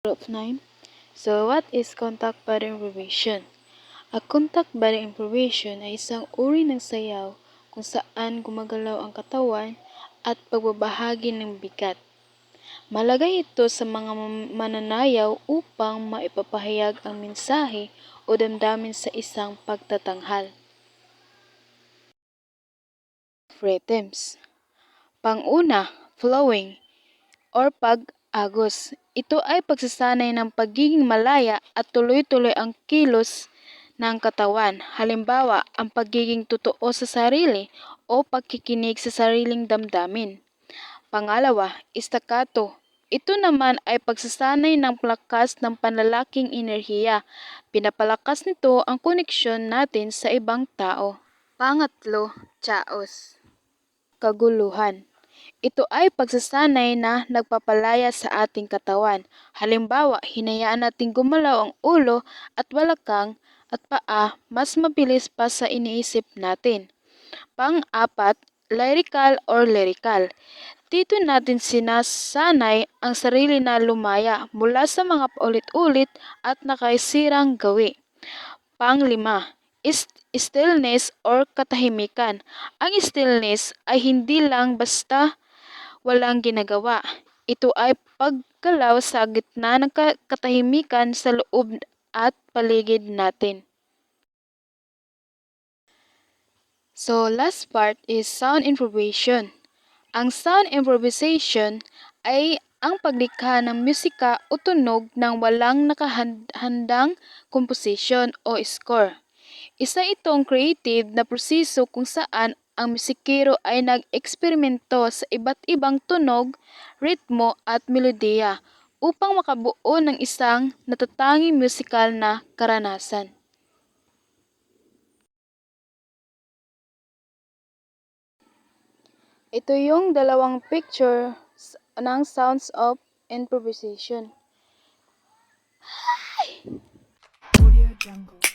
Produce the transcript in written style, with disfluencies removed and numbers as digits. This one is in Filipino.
Group 9. So, what is contact body improvisation? Ang contact body improvisation ay isang uri ng sayaw kung saan gumagalaw ang katawan at pagbabahagi ng bigat. Malagay ito sa mga mananayaw upang maipapahayag ang mensahe o damdamin sa isang pagtatanghal. Rhythms. Panguna, flowing or pag-agos. Ito ay pagsasanay ng pagiging malaya at tuloy-tuloy ang kilos ng katawan. Halimbawa, ang pagiging totoo sa sarili o pagkikinig sa sariling damdamin. Pangalawa, staccato. Ito naman ay pagsasanay ng lakas ng panlalaking enerhiya. Pinapalakas nito ang koneksyon natin sa ibang tao. Pangatlo, chaos. Kaguluhan. Ito ay pagsasanay na nagpapalaya sa ating katawan. Halimbawa, hinayaan nating gumalaw ang ulo at balakang at paa mas mabilis pa sa iniisip natin. Pang-apat, lyrical. Dito natin sinasanay ang sarili na lumaya mula sa mga paulit-ulit at nakaisirang gawi. Pang-lima, stillness or katahimikan. Ang stillness ay hindi lang basta walang ginagawa. Ito ay paggalaw sa gitna ng katahimikan sa loob at paligid natin. So, last part is sound improvisation. Ang sound improvisation ay ang paglikha ng musika o tunog ng walang nakahandang komposisyon o score. Isa itong creative na proseso kung saan ang musikero ay nag-eksperimento sa iba't ibang tunog, ritmo at melodiya upang makabuo ng isang natatanging musikal na karanasan. Ito yung dalawang picture ng sounds of improvisation. Audio Jungle.